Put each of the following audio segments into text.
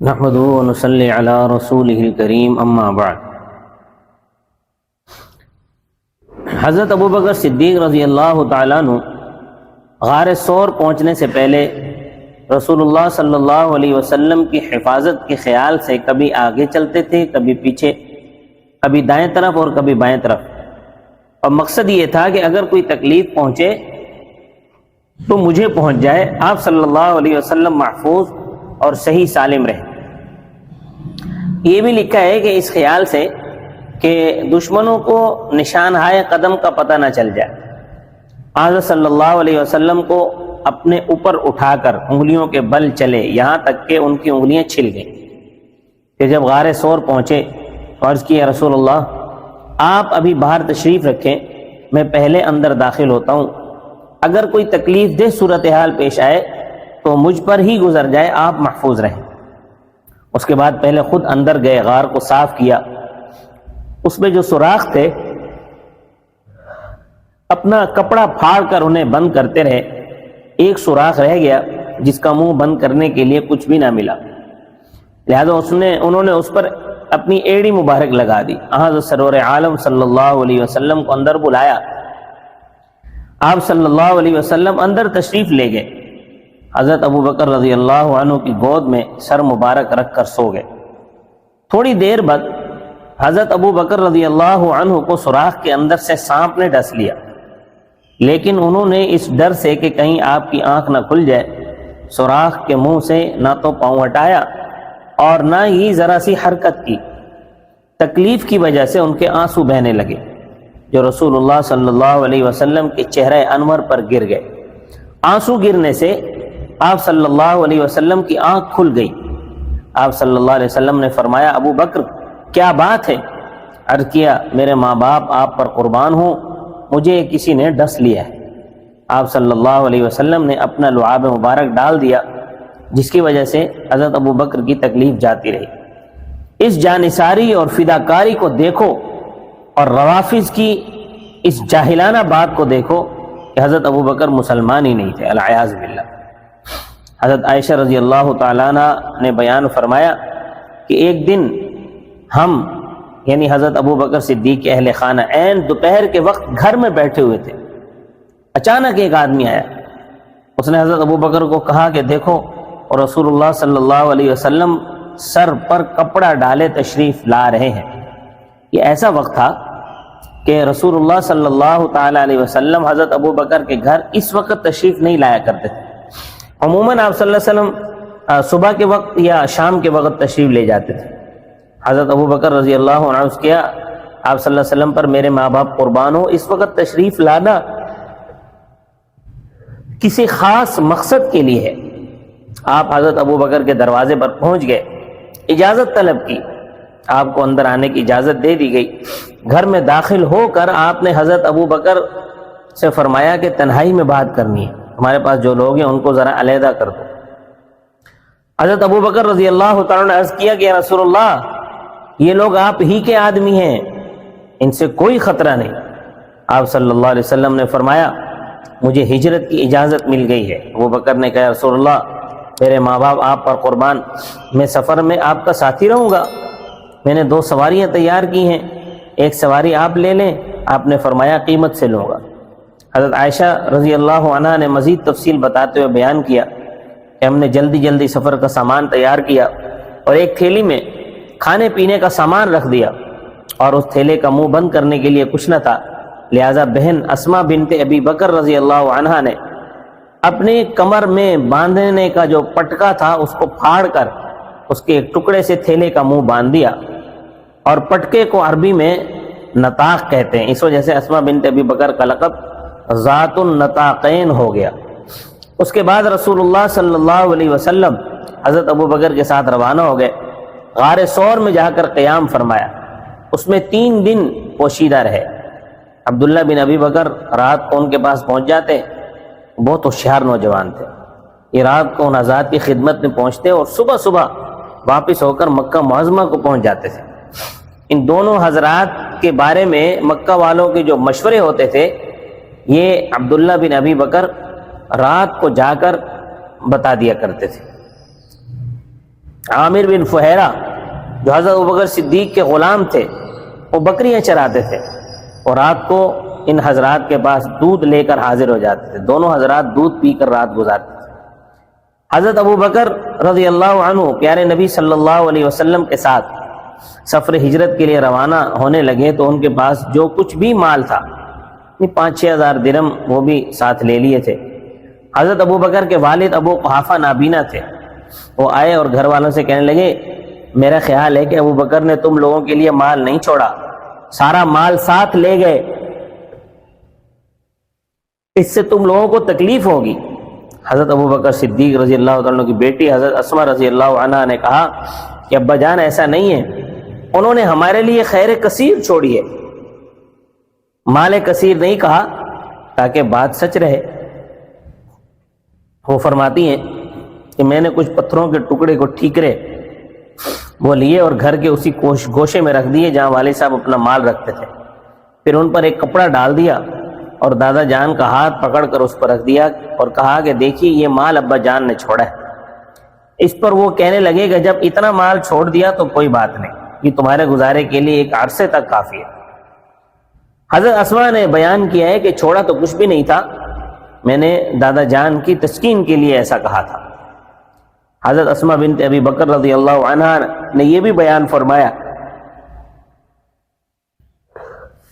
نحمده ونصلي على رسوله الكريم اما بعد۔ حضرت ابوبکر صدیق رضی اللہ تعالیٰ عنہ غار ثور پہنچنے سے پہلے رسول اللہ صلی اللہ علیہ وسلم کی حفاظت کے خیال سے کبھی آگے چلتے تھے، کبھی پیچھے، کبھی دائیں طرف اور کبھی بائیں طرف، اور مقصد یہ تھا کہ اگر کوئی تکلیف پہنچے تو مجھے پہنچ جائے، آپ صلی اللہ علیہ وسلم محفوظ اور صحیح سالم رہے۔ یہ بھی لکھا ہے کہ اس خیال سے کہ دشمنوں کو نشانہائے قدم کا پتہ نہ چل جائے، حضرت صلی اللہ علیہ وسلم کو اپنے اوپر اٹھا کر انگلیوں کے بل چلے یہاں تک کہ ان کی انگلیاں چھل گئیں۔ کہ جب غار ثور پہنچے تو عرض کیا رسول اللہ آپ ابھی باہر تشریف رکھیں، میں پہلے اندر داخل ہوتا ہوں، اگر کوئی تکلیف دہ صورتحال پیش آئے تو مجھ پر ہی گزر جائے، آپ محفوظ رہیں۔ اس کے بعد پہلے خود اندر گئے، غار کو صاف کیا، اس میں جو سوراخ تھے اپنا کپڑا پھاڑ کر انہیں بند کرتے رہے، ایک سوراخ رہ گیا جس کا منہ بند کرنے کے لیے کچھ بھی نہ ملا، لہذا انہوں نے اس پر اپنی ایڑی مبارک لگا دی۔ حضرت سرور عالم صلی اللہ علیہ وسلم کو اندر بلایا، آپ صلی اللہ علیہ وسلم اندر تشریف لے گئے، حضرت ابوبکر رضی اللہ عنہ کی گود میں سر مبارک رکھ کر سو گئے۔ تھوڑی دیر بعد حضرت ابوبکر رضی اللہ عنہ کو سوراخ کے اندر سے سانپ نے ڈس لیا، لیکن انہوں نے اس ڈر سے کہ کہیں آپ کی آنکھ نہ کھل جائے سوراخ کے منہ سے نہ تو پاؤں ہٹایا اور نہ ہی ذرا سی حرکت کی۔ تکلیف کی وجہ سے ان کے آنسو بہنے لگے جو رسول اللہ صلی اللہ علیہ وسلم کے چہرہ انور پر گر گئے۔ آنسو گرنے سے آپ صلی اللہ علیہ وسلم کی آنکھ کھل گئی۔ آپ صلی اللہ علیہ وسلم نے فرمایا ابو بکر کیا بات ہے؟ عرض کیا میرے ماں باپ آپ پر قربان ہوں، مجھے کسی نے ڈس لیا ہے۔ آپ صلی اللہ علیہ وسلم نے اپنا لعاب مبارک ڈال دیا جس کی وجہ سے حضرت ابو بکر کی تکلیف جاتی رہی۔ اس جانثاری اور فداکاری کو دیکھو اور روافض کی اس جاہلانہ بات کو دیکھو کہ حضرت ابو بکر مسلمان ہی نہیں تھے، العیاذ باللہ۔ حضرت عائشہ رضی اللہ تعالیٰ عنہ نے بیان فرمایا کہ ایک دن ہم یعنی حضرت ابو بکر صدیق کے اہل خانہ عین دوپہر کے وقت گھر میں بیٹھے ہوئے تھے، اچانک ایک آدمی آیا، اس نے حضرت ابو بکر کو کہا کہ دیکھو اور رسول اللہ صلی اللہ علیہ وسلم سر پر کپڑا ڈالے تشریف لا رہے ہیں۔ یہ ایسا وقت تھا کہ رسول اللہ صلی اللہ تعالیٰ علیہ وسلم حضرت ابو بکر کے گھر اس وقت تشریف نہیں لایا کرتے تھے، عموماً آپ صلی اللہ علیہ وسلم صبح کے وقت یا شام کے وقت تشریف لے جاتے تھے۔ حضرت ابو بکر رضی اللہ عنہ عرض کیا آپ صلی اللہ علیہ وسلم پر میرے ماں باپ قربان ہو، اس وقت تشریف لانا کسی خاص مقصد کے لیے ہے۔ آپ حضرت ابو بکر کے دروازے پر پہنچ گئے، اجازت طلب کی، آپ کو اندر آنے کی اجازت دے دی گئی۔ گھر میں داخل ہو کر آپ نے حضرت ابو بکر سے فرمایا کہ تنہائی میں بات کرنی ہے، ہمارے پاس جو لوگ ہیں ان کو ذرا علیحدہ کر دو۔ حضرت ابو بکر رضی اللہ تعالیٰ نے عرض کیا کہ یا رسول اللہ یہ لوگ آپ ہی کے آدمی ہیں، ان سے کوئی خطرہ نہیں۔ آپ صلی اللہ علیہ وسلم نے فرمایا مجھے ہجرت کی اجازت مل گئی ہے۔ ابو بکر نے کہا رسول اللہ میرے ماں باپ آپ پر قربان، میں سفر میں آپ کا ساتھی رہوں گا، میں نے 2 سواریاں تیار کی ہیں، ایک سواری آپ لے لیں۔ آپ نے فرمایا قیمت سے لوں گا۔ حضرت عائشہ رضی اللہ عنہا نے مزید تفصیل بتاتے ہوئے بیان کیا کہ ہم نے جلدی سفر کا سامان تیار کیا اور ایک تھیلی میں کھانے پینے کا سامان رکھ دیا، اور اس تھیلے کا منہ بند کرنے کے لیے کچھ نہ تھا، لہذا بہن اسما بنت ابی بکر رضی اللہ عنہا نے اپنے کمر میں باندھنے کا جو پٹکا تھا اس کو پھاڑ کر اس کے ایک ٹکڑے سے تھیلے کا منہ باندھ دیا، اور پٹکے کو عربی میں نطاق کہتے ہیں، اس وجہ سے اسما بنت ابی بکر کا لقب ذات النطاقین ہو گیا۔ اس کے بعد رسول اللہ صلی اللہ علیہ وسلم حضرت ابو بکر کے ساتھ روانہ ہو گئے، غار ثور میں جا کر قیام فرمایا، اس میں 3 دن پوشیدہ رہے۔ عبداللہ بن ابی بکر رات کو ان کے پاس پہنچ جاتے، بہت ہوشیار نوجوان تھے، یہ رات کو ان حضرات کی خدمت میں پہنچتے اور صبح واپس ہو کر مکہ معظمہ کو پہنچ جاتے تھے۔ ان دونوں حضرات کے بارے میں مکہ والوں کے جو مشورے ہوتے تھے یہ عبداللہ بن ابی بکر رات کو جا کر بتا دیا کرتے تھے۔ عامر بن فہیرہ جو حضرت ابوبکر صدیق کے غلام تھے، وہ بکریاں چراتے تھے اور رات کو ان حضرات کے پاس دودھ لے کر حاضر ہو جاتے تھے. دونوں حضرات دودھ پی کر رات گزارتے تھے. حضرت ابوبکر رضی اللہ عنہ پیارے نبی صلی اللہ علیہ وسلم کے ساتھ سفر ہجرت کے لیے روانہ ہونے لگے تو ان کے پاس جو کچھ بھی مال تھا 5-6 ہزار درہم وہ بھی ساتھ لے لیے تھے. حضرت ابوبکر کے والد ابو قحافہ نابینا تھے. وہ آئے اور گھر والوں سے کہنے لگے میرا خیال ہے کہ ابوبکر نے تم لوگوں کے لیے مال نہیں چھوڑا، سارا مال ساتھ لے گئے، اس سے تم لوگوں کو تکلیف ہوگی. حضرت ابوبکر صدیق رضی اللہ عنہ کی بیٹی حضرت اسماء رضی اللہ عنہا نے کہا کہ ابا جان ایسا نہیں ہے، انہوں نے ہمارے لیے خیر کثیر چھوڑی ہے. مال کثیر نہیں کہا تاکہ بات سچ رہے. وہ فرماتی ہیں کہ میں نے کچھ پتھروں کے ٹکڑے کو ٹھیکرے وہ لیے اور گھر کے اسی گوشے میں رکھ دیے جہاں والد صاحب اپنا مال رکھتے تھے. پھر ان پر ایک کپڑا ڈال دیا اور دادا جان کا ہاتھ پکڑ کر اس پر رکھ دیا اور کہا کہ دیکھیے یہ مال ابا جان نے چھوڑا ہے. اس پر وہ کہنے لگے کہ جب اتنا مال چھوڑ دیا تو کوئی بات نہیں، یہ تمہارے گزارے کے لیے ایک عرصے تک کافی ہے. حضرت اسماء نے بیان کیا ہے کہ چھوڑا تو کچھ بھی نہیں تھا، میں نے دادا جان کی تسکین کے لیے ایسا کہا تھا. حضرت اسماء بنت ابی بکر رضی اللہ عنہا نے یہ بھی بیان فرمایا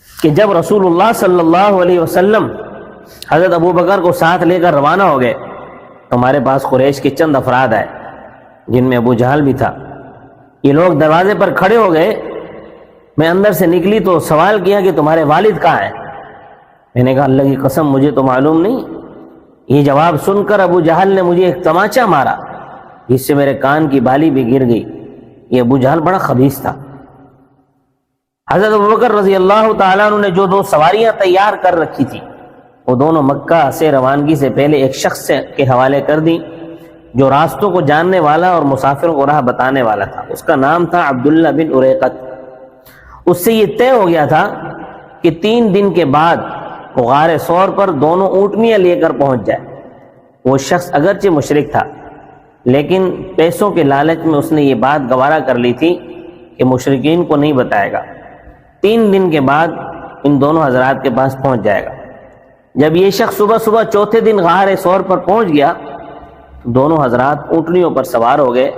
کہ جب رسول اللہ صلی اللہ علیہ وسلم حضرت ابوبکر کو ساتھ لے کر روانہ ہو گئے تو ہمارے پاس قریش کے چند افراد آئے جن میں ابو جہل بھی تھا. یہ لوگ دروازے پر کھڑے ہو گئے. میں اندر سے نکلی تو سوال کیا کہ تمہارے والد کہاں ہیں؟ میں نے کہا اللہ کی قسم مجھے تو معلوم نہیں. یہ جواب سن کر ابو جہل نے مجھے ایک تماچا مارا جس سے میرے کان کی بالی بھی گر گئی. یہ ابو جہل بڑا خبیث تھا. حضرت ابوبکر رضی اللہ تعالیٰ عنہ نے جو 2 سواریاں تیار کر رکھی تھی وہ دونوں مکہ سے روانگی سے پہلے ایک شخص کے حوالے کر دی جو راستوں کو جاننے والا اور مسافروں کو راہ بتانے والا تھا. اس کا نام تھا عبداللہ بن اریقت. اس سے یہ طے ہو گیا تھا کہ 3 دن کے بعد وہ غار ثور پر دونوں اونٹنیاں لے کر پہنچ جائے. وہ شخص اگرچہ مشرک تھا لیکن پیسوں کے لالچ میں اس نے یہ بات گوارا کر لی تھی کہ مشرکین کو نہیں بتائے گا. 3 دن کے بعد ان دونوں حضرات کے پاس پہنچ جائے گا. جب یہ شخص صبح چوتھے دن غار ثور پر پہنچ گیا تو دونوں حضرات اونٹنیوں پر سوار ہو گئے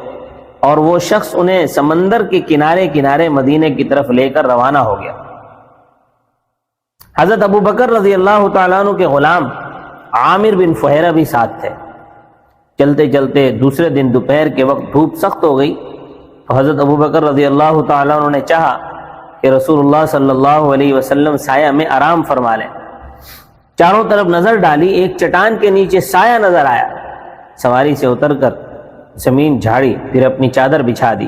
اور وہ شخص انہیں سمندر کے کنارے مدینے کی طرف لے کر روانہ ہو گیا. حضرت ابوبکر رضی اللہ تعالیٰ عنہ کے غلام عامر بن فہیرہ بھی ساتھ تھے. چلتے چلتے دوسرے دن دوپہر کے وقت دھوپ سخت ہو گئی تو حضرت ابوبکر رضی اللہ تعالیٰ عنہ نے چاہا کہ رسول اللہ صلی اللہ علیہ وسلم سایہ میں آرام فرما لیں. چاروں طرف نظر ڈالی، ایک چٹان کے نیچے سایہ نظر آیا. سواری سے اتر کر زمین جھاڑی، پھر اپنی چادر بچھا دی.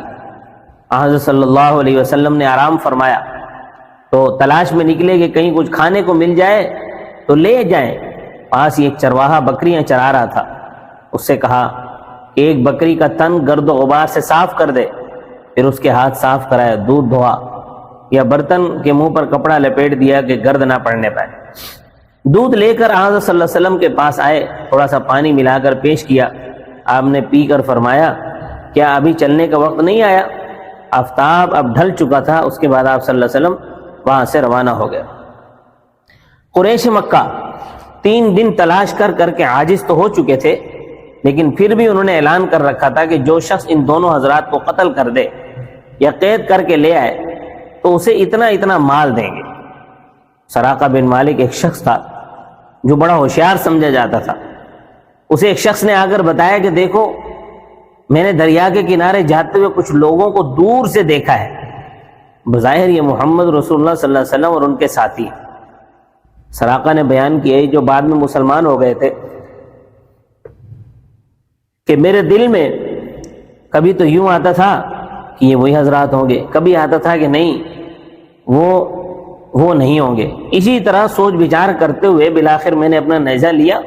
حضرت صلی اللہ علیہ وسلم نے آرام فرمایا تو تلاش میں نکلے کہ کہیں کچھ کھانے کو مل جائے تو لے جائیں. پاس ایک چرواہا بکریاں چرا رہا تھا. اس سے کہا کہ ایک بکری کا تن گرد و غبار سے صاف کر دے. پھر اس کے ہاتھ صاف کرائے، دودھ دھوا یا برتن کے منہ پر کپڑا لپیٹ دیا کہ گرد نہ پڑنے پائے. دودھ لے کر حضرت صلی اللہ علیہ وسلم کے پاس آئے، تھوڑا سا پانی ملا کر پیش کیا. آپ نے پی کر فرمایا کیا ابھی چلنے کا وقت نہیں آیا؟ آفتاب اب ڈھل چکا تھا. اس کے بعد آپ صلی اللہ علیہ وسلم وہاں سے روانہ ہو گئے. قریش مکہ 3 دن تلاش کر کے عاجز تو ہو چکے تھے لیکن پھر بھی انہوں نے اعلان کر رکھا تھا کہ جو شخص ان دونوں حضرات کو قتل کر دے یا قید کر کے لے آئے تو اسے اتنا مال دیں گے. سراقہ بن مالک ایک شخص تھا جو بڑا ہوشیار سمجھا جاتا تھا. اسے ایک شخص نے آ کر بتایا کہ دیکھو میں نے دریا کے کنارے جاتے ہوئے کچھ لوگوں کو دور سے دیکھا ہے. بظاہر یہ محمد رسول اللہ صلی اللہ علیہ وسلم اور ان کے ساتھی. سراقہ نے بیان کیا جو بعد میں مسلمان ہو گئے تھے کہ میرے دل میں کبھی تو یوں آتا تھا کہ یہ وہی حضرات ہوں گے، کبھی آتا تھا کہ نہیں وہ نہیں ہوں گے. اسی طرح سوچ بچار کرتے ہوئے بالآخر میں نے اپنا نیزہ لیا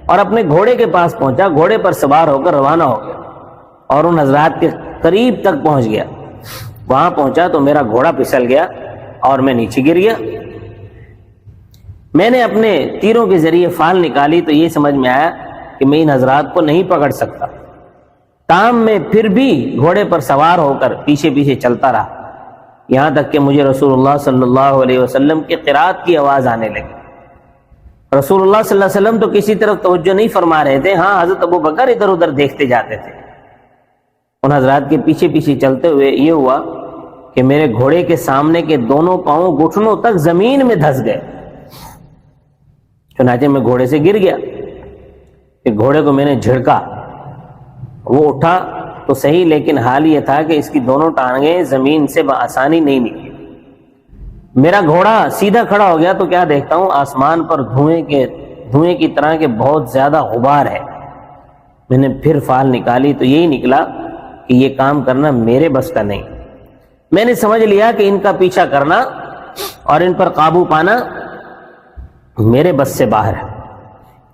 اور اپنے گھوڑے کے پاس پہنچا. گھوڑے پر سوار ہو کر روانہ ہو گیا اور ان حضرات کے قریب تک پہنچ گیا. وہاں پہنچا تو میرا گھوڑا پھسل گیا اور میں نیچے گر گیا. میں نے اپنے تیروں کے ذریعے فال نکالی تو یہ سمجھ میں آیا کہ میں ان حضرات کو نہیں پکڑ سکتا. تام میں پھر بھی گھوڑے پر سوار ہو کر پیچھے پیچھے چلتا رہا، یہاں تک کہ مجھے رسول اللہ صلی اللہ علیہ وسلم کی قرات کی آواز آنے لگی۔ رسول اللہ صلی اللہ علیہ وسلم تو کسی طرف توجہ نہیں فرما رہے تھے، ہاں حضرت ابو بکر ادھر ادھر دیکھتے جاتے تھے۔ ان حضرات کے پیچھے پیچھے چلتے ہوئے یہ ہوا کہ میرے گھوڑے کے سامنے کے دونوں پاؤں گھٹنوں تک زمین میں دھس گئے، چنانچہ میں گھوڑے سے گر گیا۔ کہ گھوڑے کو میں نے جھڑکا، وہ اٹھا تو صحیح، لیکن حال یہ تھا کہ اس کی دونوں ٹانگیں زمین سے بآسانی نہیں نکلی۔ میرا گھوڑا سیدھا کھڑا ہو گیا تو کیا دیکھتا ہوں آسمان پر دھوئیں کی طرح کے بہت زیادہ غبار ہے۔ میں نے پھر فال نکالی تو یہی نکلا کہ یہ کام کرنا میرے بس کا نہیں۔ میں نے سمجھ لیا کہ ان کا پیچھا کرنا اور ان پر قابو پانا میرے بس سے باہر ہے۔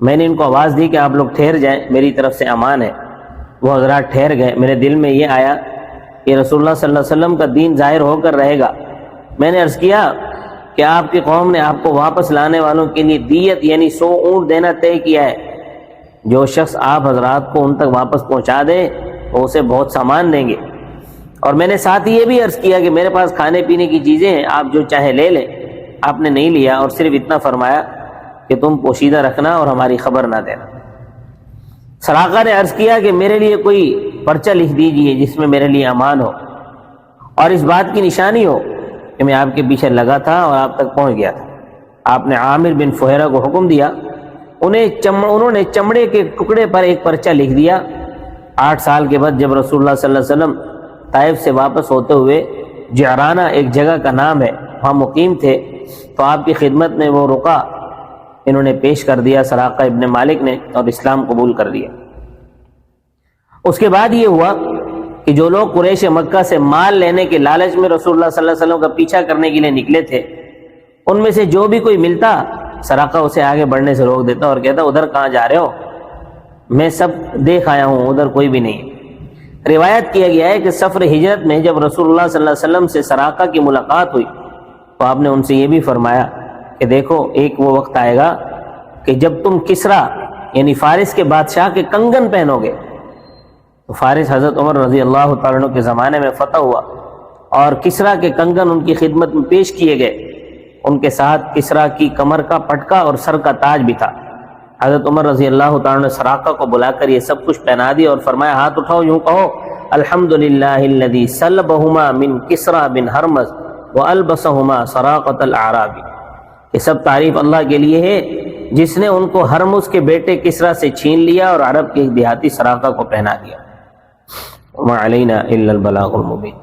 میں نے ان کو آواز دی کہ آپ لوگ ٹھہر جائیں، میری طرف سے امان ہے۔ وہ حضرات ٹھہر گئے۔ میرے دل میں یہ آیا کہ رسول اللہ صلی اللہ علیہ وسلم کا دین ظاہر ہو کر رہے گا۔ میں نے عرض کیا کہ آپ کی قوم نے آپ کو واپس لانے والوں کے لیے دیت یعنی 100 اونٹ دینا طے کیا ہے۔ جو شخص آپ حضرات کو ان تک واپس پہنچا دے وہ اسے بہت سامان دیں گے۔ اور میں نے ساتھ یہ بھی عرض کیا کہ میرے پاس کھانے پینے کی چیزیں ہیں، آپ جو چاہے لے لیں۔ آپ نے نہیں لیا اور صرف اتنا فرمایا کہ تم پوشیدہ رکھنا اور ہماری خبر نہ دینا۔ سراقہ نے عرض کیا کہ میرے لیے کوئی پرچہ لکھ دیجئے جس میں میرے لیے امان ہو اور اس بات کی نشانی ہو کہ میں آپ کے پیچھے لگا تھا اور آپ تک پہنچ گیا تھا۔ آپ نے عامر بن فہیرہ کو حکم دیا، انہوں نے چمڑے کے ٹکڑے پر ایک پرچہ لکھ دیا۔ 8 سال کے بعد جب رسول اللہ صلی اللہ علیہ وسلم طائف سے واپس ہوتے ہوئے جعرانہ ایک جگہ کا نام ہے وہاں مقیم تھے تو آپ کی خدمت میں وہ رقعہ انہوں نے پیش کر دیا، سراقہ ابن مالک نے، اور اسلام قبول کر دیا۔ اس کے بعد یہ ہوا کہ جو لوگ قریش مکہ سے مال لینے کے لالچ میں رسول اللہ صلی اللہ علیہ وسلم کا پیچھا کرنے کے لیے نکلے تھے، ان میں سے جو بھی کوئی ملتا سراقہ اسے آگے بڑھنے سے روک دیتا اور کہتا ادھر کہاں جا رہے ہو، میں سب دیکھ آیا ہوں، ادھر کوئی بھی نہیں۔ روایت کیا گیا ہے کہ سفر ہجرت میں جب رسول اللہ صلی اللہ علیہ وسلم سے سراقہ کی ملاقات ہوئی تو آپ نے ان سے یہ بھی فرمایا کہ دیکھو ایک وہ وقت آئے گا کہ جب تم کسرا یعنی فارس کے بادشاہ کے کنگن پہنو گے۔ تو فارس حضرت عمر رضی اللہ تعالیٰ عنہ کے زمانے میں فتح ہوا اور کسرا کے کنگن ان کی خدمت میں پیش کیے گئے۔ ان کے ساتھ کسرا کی کمر کا پٹکا اور سر کا تاج بھی تھا۔ حضرت عمر رضی اللہ تعالیٰ نے سراقہ کو بلا کر یہ سب کچھ پہنا دیا اور فرمایا ہاتھ اٹھاؤ، یوں کہو الحمدللہ الذی سلبہما من کسرا بن ہرمز والبسہما سراقۃ الاعرابی۔ یہ سب تعریف اللہ کے لیے ہے جس نے ان کو ہرمز کے بیٹے کسرا سے چھین لیا اور عرب کے ایک دیہاتی سراقہ کو پہنا دیا۔ وما علینا الا البلاغ المبین۔